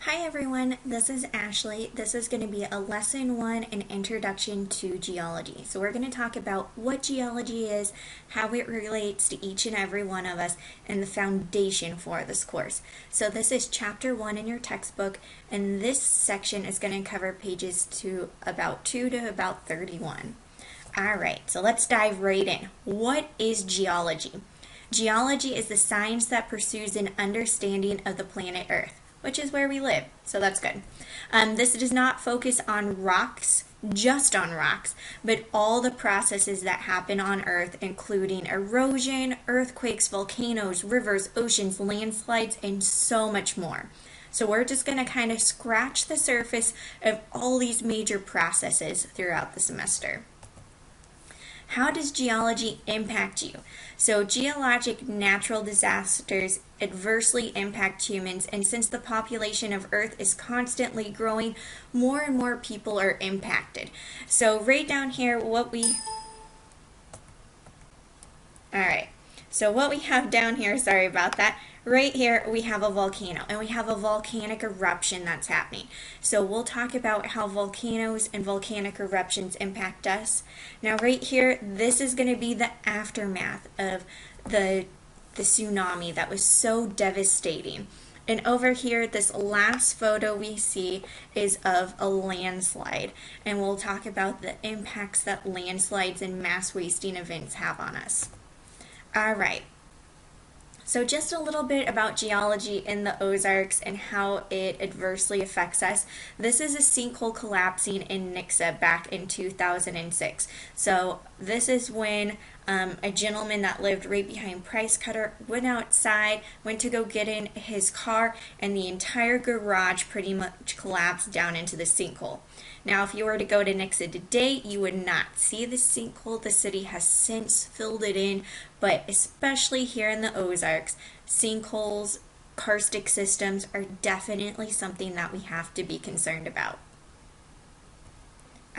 Hi everyone, this is Ashley. This is going to be a lesson 1, an introduction to geology. So we're going to talk about what geology is, how it relates to each and every one of us, and the foundation for this course. So this is chapter 1 in your textbook, and this section is going to cover pages to about 2 to about 31. Alright, so let's dive right in. What is geology? Geology is the science that pursues an understanding of the planet Earth, which is where we live, so that's good. This does not focus on rocks, just on rocks, but all the processes that happen on Earth, including erosion, earthquakes, volcanoes, rivers, oceans, landslides, and so much more. So we're just going to kind of scratch the surface of all these major processes throughout the semester. How does geology impact you? So geologic natural disasters adversely impact humans, and since the population of Earth is constantly growing, more and more people are impacted. So right down here, what we have down here, sorry about that, right here we have a volcano, and we have a volcanic eruption that's happening. So we'll talk about how volcanoes and volcanic eruptions impact us. Now right here, this is going to be the aftermath of the tsunami that was so devastating. And over here, this last photo we see is of a landslide, and we'll talk about the impacts that landslides and mass wasting events have on us. Alright, so just a little bit about geology in the Ozarks and how it adversely affects us. This is a sinkhole collapsing in Nixa back in 2006. So this is when a gentleman that lived right behind Price Cutter went outside, went to go get in his car, and the entire garage pretty much collapsed down into the sinkhole. Now, if you were to go to Nixa today, you would not see the sinkhole. The city has since filled it in, but especially here in the Ozarks, sinkholes, karstic systems are definitely something that we have to be concerned about.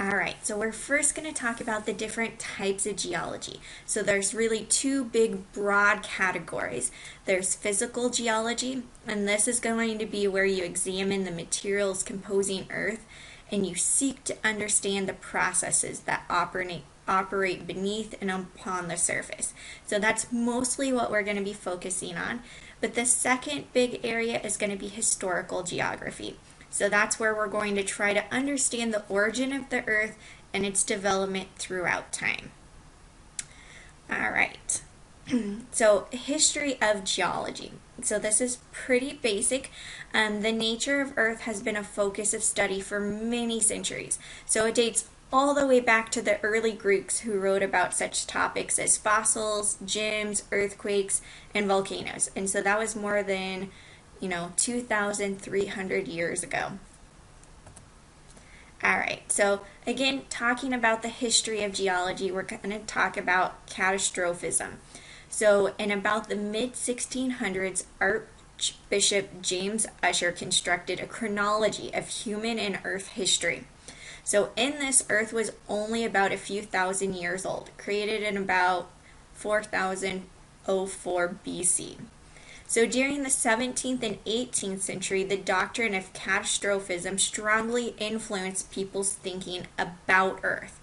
Alright, so we're first going to talk about the different types of geology. So there's really two big broad categories. There's physical geology, and this is going to be where you examine the materials composing Earth, and you seek to understand the processes that operate beneath and upon the surface. So that's mostly what we're going to be focusing on. But the second big area is going to be historical geography. So that's where we're going to try to understand the origin of the Earth and its development throughout time. Alright, so history of geology. So this is pretty basic. The nature of Earth has been a focus of study for many centuries. So it dates all the way back to the early Greeks who wrote about such topics as fossils, gems, earthquakes, and volcanoes. And so that was more than 2,300 years ago. Alright, so again, talking about the history of geology, we're going to talk about catastrophism. So in about the mid-1600s, Archbishop James Ussher constructed a chronology of human and Earth history. So in this, Earth was only about a few thousand years old, created in about 4004 BC. So during the 17th and 18th century, the doctrine of catastrophism strongly influenced people's thinking about Earth.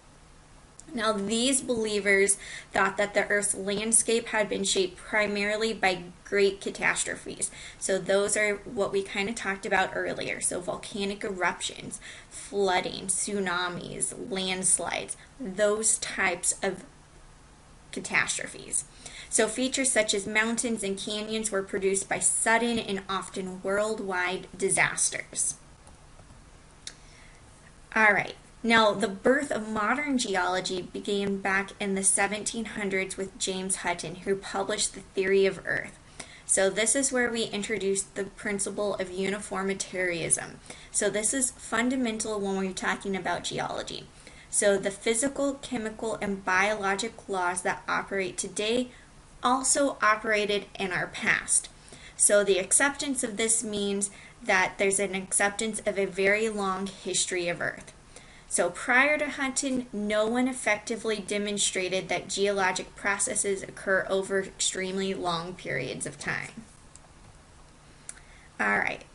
Now, these believers thought that the Earth's landscape had been shaped primarily by great catastrophes. So those are what we kind of talked about earlier. So volcanic eruptions, flooding, tsunamis, landslides, those types of catastrophes. So features such as mountains and canyons were produced by sudden and often worldwide disasters. Alright, now the birth of modern geology began back in the 1700s with James Hutton, who published the theory of Earth. So this is where we introduced the principle of uniformitarianism. So this is fundamental when we're talking about geology. So the physical, chemical, and biological laws that operate today also operated in our past. So the acceptance of this means that there's an acceptance of a very long history of Earth. So prior to Hutton, no one effectively demonstrated that geologic processes occur over extremely long periods of time. Alright,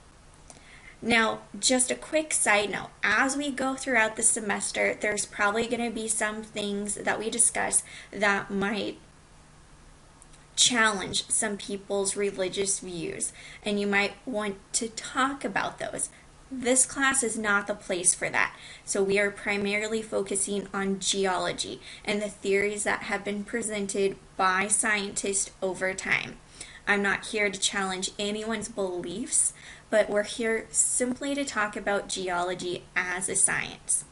Now, just a quick side note, as we go throughout the semester, there's probably going to be some things that we discuss that might challenge some people's religious views, and you might want to talk about those. This class is not the place for that. So we are primarily focusing on geology and the theories that have been presented by scientists over time. I'm not here to challenge anyone's beliefs, but we're here simply to talk about geology as a science.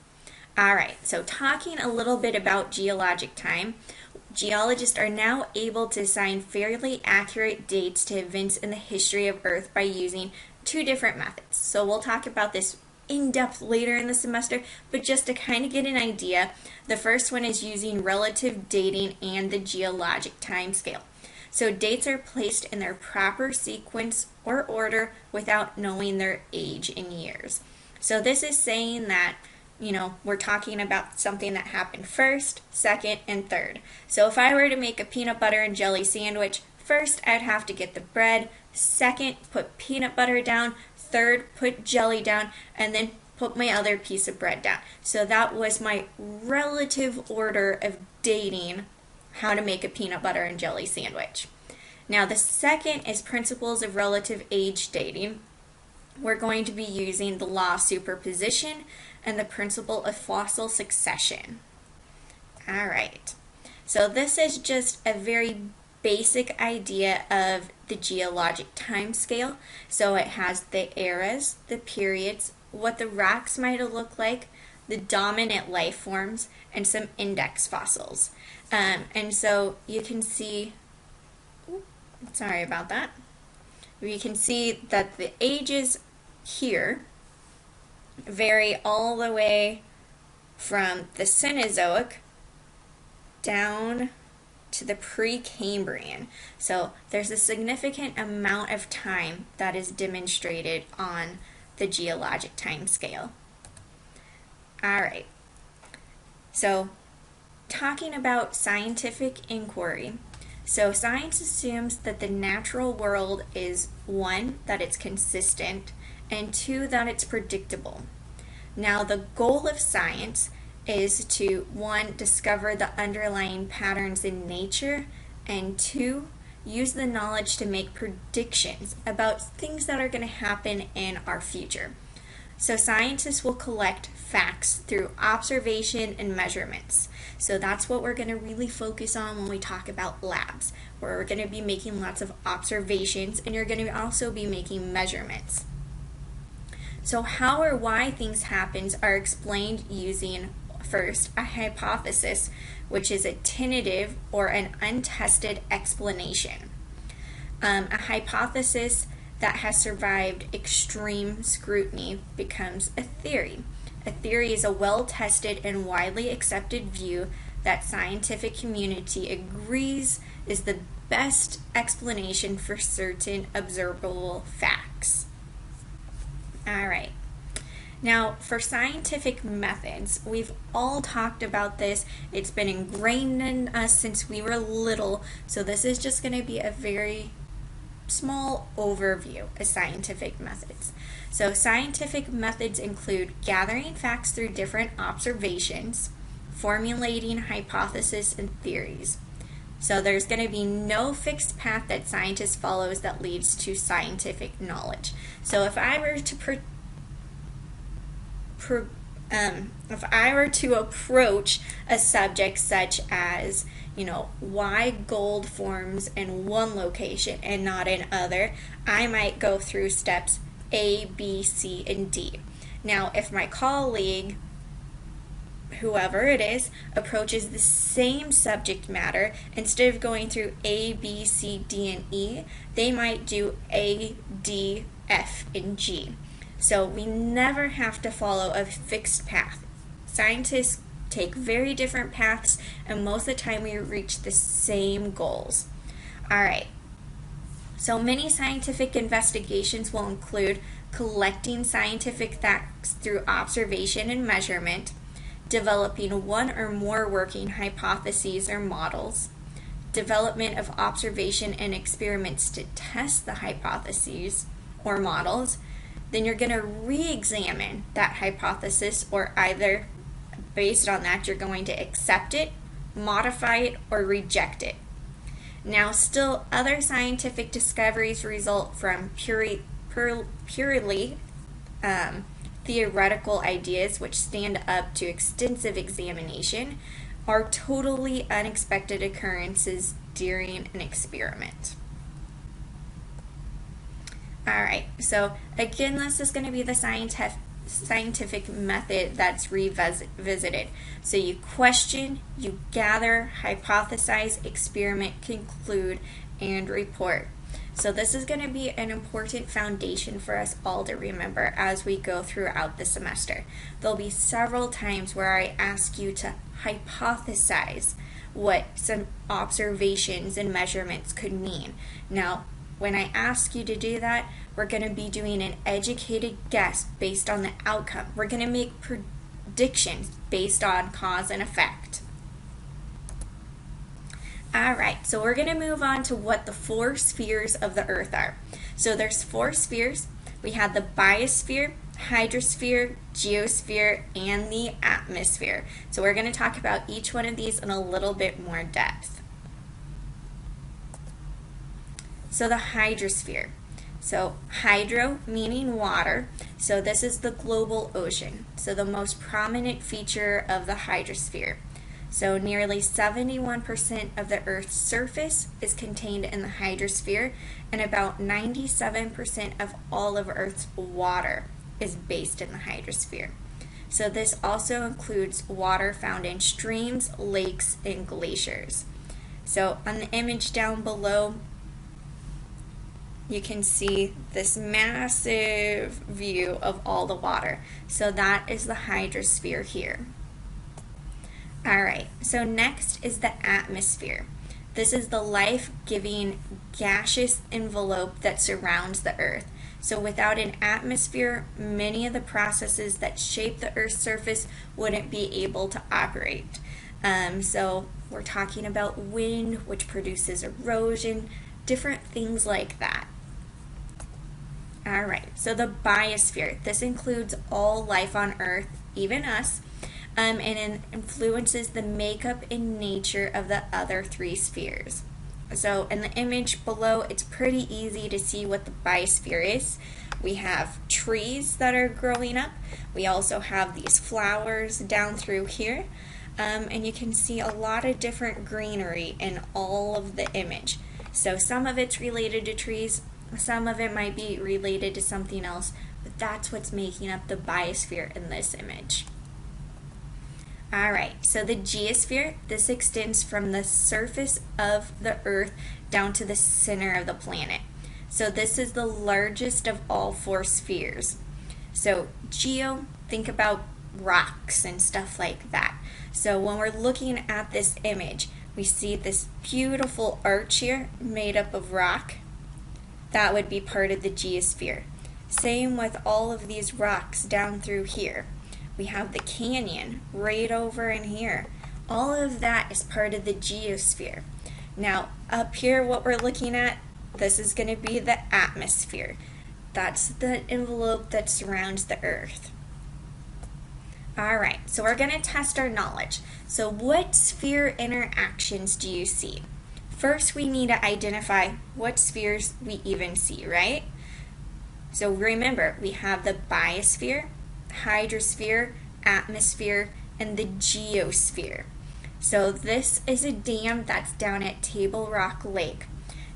All right, so talking a little bit about geologic time, geologists are now able to assign fairly accurate dates to events in the history of Earth by using two different methods. So we'll talk about this in depth later in the semester, but just to kind of get an idea, the first one is using relative dating and the geologic time scale. So dates are placed in their proper sequence or order without knowing their age in years. So this is saying that, we're talking about something that happened first, second, and third. So if I were to make a peanut butter and jelly sandwich, first I'd have to get the bread, second put peanut butter down, third put jelly down, and then put my other piece of bread down. So that was my relative order of dating how to make a peanut butter and jelly sandwich. Now the second is principles of relative age dating. We're going to be using the law of superposition and the principle of fossil succession. All right, so this is just a very basic idea of the geologic time scale. So it has the eras, the periods, what the rocks might have looked like, the dominant life forms, and some index fossils. And so you can see, sorry about that, you can see that the ages here vary all the way from the Cenozoic down to the Precambrian. So there's a significant amount of time that is demonstrated on the geologic time scale. All right, so talking about scientific inquiry. So science assumes that the natural world is one, that it's consistent, and two, that it's predictable. Now the goal of science is to, one, discover the underlying patterns in nature, and two, use the knowledge to make predictions about things that are going to happen in our future. So scientists will collect facts through observation and measurements. So that's what we're going to really focus on when we talk about labs, where we're going to be making lots of observations and you're going to also be making measurements. So how or why things happen are explained using, first, a hypothesis, which is a tentative or an untested explanation. A hypothesis that has survived extreme scrutiny becomes a theory. A theory is a well-tested and widely accepted view that scientific community agrees is the best explanation for certain observable facts. All right. Now, for scientific methods, we've all talked about this. It's been ingrained in us since we were little, so this is just going to be a very small overview of scientific methods. So scientific methods include gathering facts through different observations, formulating hypotheses and theories. So there's going to be no fixed path that scientists follows that leads to scientific knowledge. So if I were to approach a subject such as, why gold forms in one location and not in other, I might go through steps A, B, C, and D. Now, if my colleague, whoever it is, approaches the same subject matter, instead of going through A, B, C, D, and E, they might do A, D, F, and G. So we never have to follow a fixed path. Scientists take very different paths, and most of the time we reach the same goals. All right. So many scientific investigations will include collecting scientific facts through observation and measurement, developing one or more working hypotheses or models, development of observation and experiments to test the hypotheses or models, then you're going to re-examine that hypothesis, or either based on that you're going to accept it, modify it, or reject it. Now, still other scientific discoveries result from purely theoretical ideas which stand up to extensive examination, are totally unexpected occurrences during an experiment. Alright, so again, this is going to be the scientific method that's revisited. So you question, you gather, hypothesize, experiment, conclude, and report. So this is going to be an important foundation for us all to remember as we go throughout the semester. There'll be several times where I ask you to hypothesize what some observations and measurements could mean. Now, when I ask you to do that, we're going to be doing an educated guess based on the outcome. We're going to make predictions based on cause and effect. Alright, so we're going to move on to what the 4 spheres of the Earth are. So there's 4 spheres. We have the biosphere, hydrosphere, geosphere, and the atmosphere. So we're going to talk about each one of these in a little bit more depth. So the hydrosphere. So hydro meaning water. So this is the global ocean. So the most prominent feature of the hydrosphere. So nearly 71% of the Earth's surface is contained in the hydrosphere, and about 97% of all of Earth's water is based in the hydrosphere. So this also includes water found in streams, lakes, and glaciers. So on the image down below, you can see this massive view of all the water. So that is the hydrosphere here. Alright, so next is the atmosphere. This is the life-giving gaseous envelope that surrounds the Earth. So without an atmosphere, many of the processes that shape the Earth's surface wouldn't be able to operate. So we're talking about wind, which produces erosion, different things like that. Alright, so the biosphere. This includes all life on Earth, even us, and it influences the makeup and nature of the other 3 spheres. So in the image below, it's pretty easy to see what the biosphere is. We have trees that are growing up. We also have these flowers down through here. And you can see a lot of different greenery in all of the image. So some of it's related to trees, some of it might be related to something else, but that's what's making up the biosphere in this image. Alright, so the geosphere, this extends from the surface of the Earth down to the center of the planet. So this is the largest of all 4 spheres. So geo, think about rocks and stuff like that. So when we're looking at this image, we see this beautiful arch here made up of rock. That would be part of the geosphere. Same with all of these rocks down through here. We have the canyon right over in here. All of that is part of the geosphere. Now, up here, what we're looking at, this is going to be the atmosphere. That's the envelope that surrounds the Earth. Alright, so we're going to test our knowledge. So what sphere interactions do you see? First, we need to identify what spheres we even see, right? So remember, we have the biosphere, hydrosphere, atmosphere, and the geosphere. So this is a dam that's down at Table Rock Lake.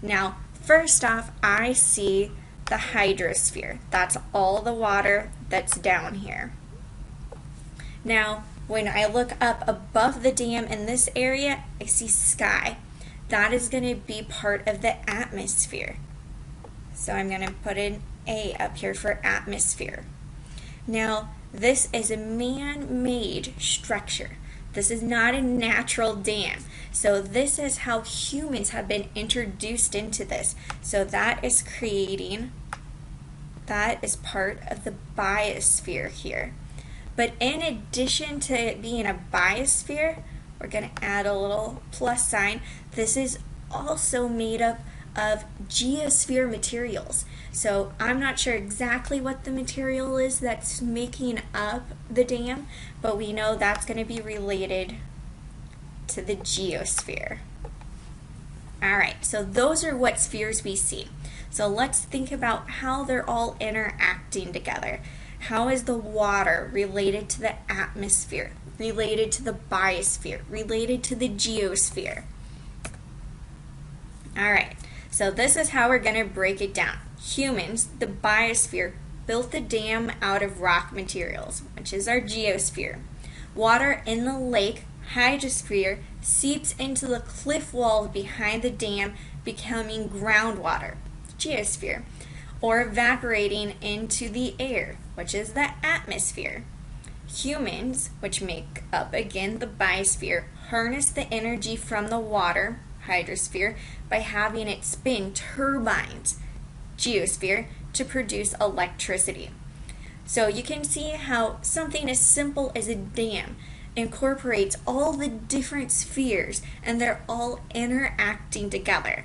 Now, first off, I see the hydrosphere. That's all the water that's down here. Now, when I look up above the dam in this area, I see sky. That is going to be part of the atmosphere. So I'm going to put an A up here for atmosphere. Now, this is a man-made structure. This is not a natural dam. So this is how humans have been introduced into this. So that is part of the biosphere here. But in addition to it being a biosphere, we're going to add a little plus sign. This is also made up of geosphere materials. So I'm not sure exactly what the material is that's making up the dam, but we know that's going to be related to the geosphere. All right, so those are what spheres we see. So let's think about how they're all interacting together. How is the water related to the atmosphere, related to the biosphere, related to the geosphere? All right, so this is how we're going to break it down. Humans, the biosphere, built the dam out of rock materials, which is our geosphere. Water in the lake, hydrosphere, seeps into the cliff walls behind the dam, becoming groundwater, geosphere, or evaporating into the air, which is the atmosphere. Humans, which make up again the biosphere, harness the energy from the water, hydrosphere, by having it spin turbines, geosphere, to produce electricity. So you can see how something as simple as a dam incorporates all the different spheres and they're all interacting together.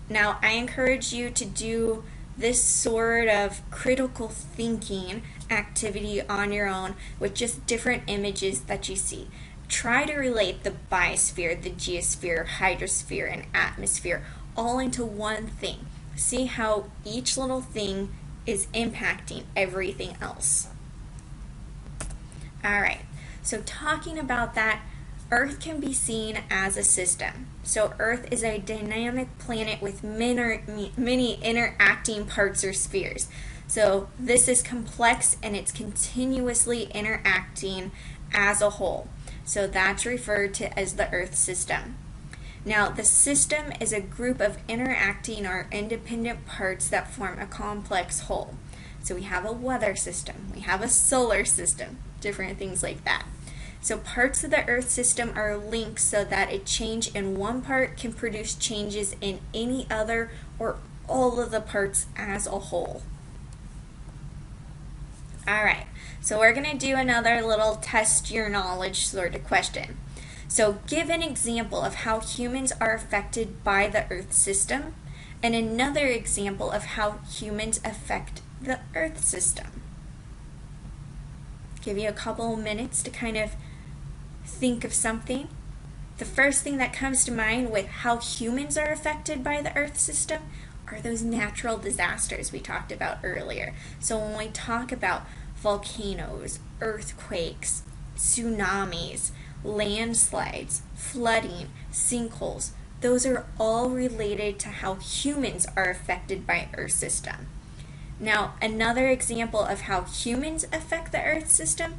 Now, I encourage you to do this sort of critical thinking activity on your own with just different images that you see. Try to relate the biosphere, the geosphere, hydrosphere, and atmosphere all into one thing. See how each little thing is impacting everything else. All right, so talking about that, Earth can be seen as a system. So Earth is a dynamic planet with many interacting parts or spheres. So this is complex and it's continuously interacting as a whole. So that's referred to as the Earth system. Now, the system is a group of interacting or independent parts that form a complex whole. So we have a weather system, we have a solar system, different things like that. So parts of the Earth system are linked so that a change in one part can produce changes in any other or all of the parts as a whole. All right, so we're going to do another little test your knowledge sort of question. So give an example of how humans are affected by the Earth system and another example of how humans affect the Earth system. Give you a couple minutes to kind of think of something. The first thing that comes to mind with how humans are affected by the Earth system are those natural disasters we talked about earlier. So when we talk about volcanoes, earthquakes, tsunamis, landslides, flooding, sinkholes, those are all related to how humans are affected by Earth system. Now, another example of how humans affect the Earth system,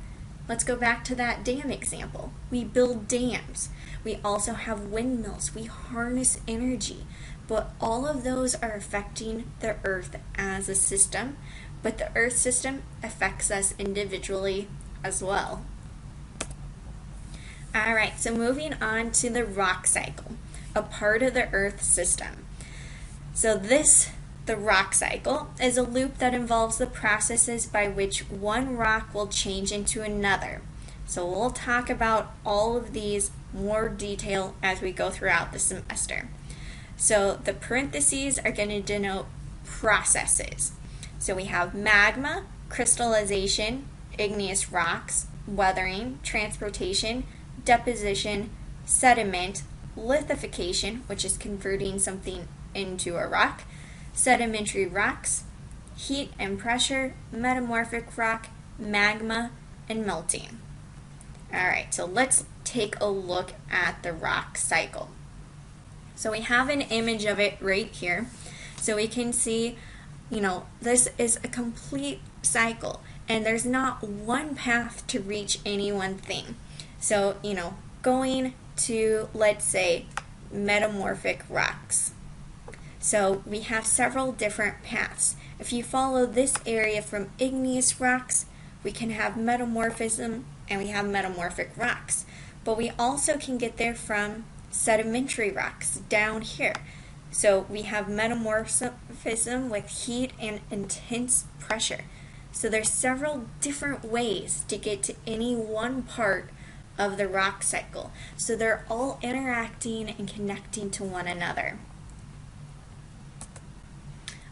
let's go back to that dam example. We build dams. We also have windmills. We harness energy. But all of those are affecting the Earth as a system, but the Earth system affects us individually as well. All right, so moving on to the rock cycle, a part of the Earth system. So the rock cycle, is a loop that involves the processes by which one rock will change into another. So we'll talk about all of these more detail as we go throughout the semester. So the parentheses are going to denote processes. So we have magma, crystallization, igneous rocks, weathering, transportation, deposition, sediment, lithification, which is converting something into a rock, sedimentary rocks, heat and pressure, metamorphic rock, magma, and melting. All right, so let's take a look at the rock cycle. So we have an image of it right here. So we can see, this is a complete cycle, and there's not one path to reach any one thing. So, going to, let's say, metamorphic rocks. So we have several different paths. If you follow this area from igneous rocks, we can have metamorphism and we have metamorphic rocks. But we also can get there from sedimentary rocks down here. So we have metamorphism with heat and intense pressure. So there's several different ways to get to any one part of the rock cycle. So they're all interacting and connecting to one another.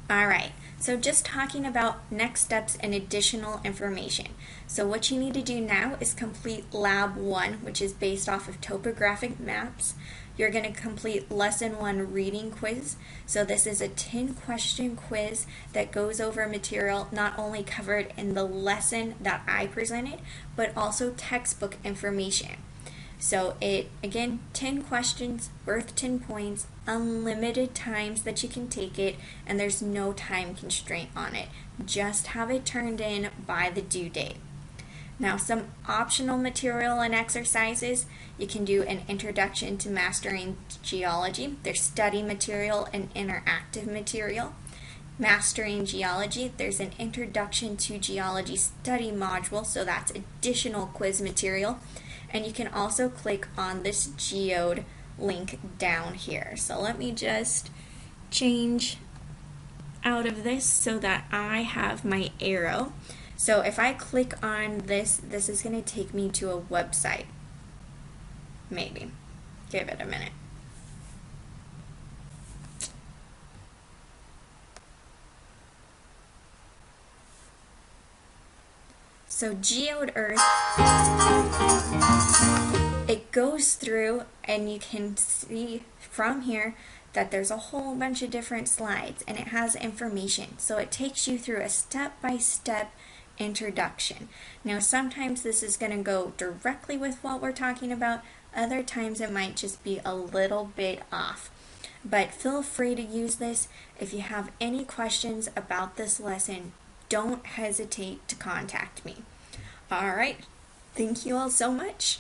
All right, so just talking about next steps and additional information. So what you need to do now is complete Lab 1, which is based off of topographic maps. You're going to complete Lesson 1 reading quiz. So this is a 10-question quiz that goes over material not only covered in the lesson that I presented, but also textbook information. So it, again, 10 questions, worth 10 points, unlimited times that you can take it, and there's no time constraint on it. Just have it turned in by the due date. Now, some optional material and exercises. You can do an introduction to mastering geology. There's study material and interactive material. Mastering geology, there's an introduction to geology study module, so that's additional quiz material. And you can also click on this geode link down here. So let me just change out of this so that I have my arrow. So if I click on this, this is going to take me to a website. Maybe. Give it a minute. So Geode Earth, it goes through and you can see from here that there's a whole bunch of different slides and it has information. So it takes you through a step-by-step introduction. Now sometimes this is going to go directly with what we're talking about, other times it might just be a little bit off. But feel free to use this. If you have any questions about this lesson, don't hesitate to contact me. All right, thank you all so much.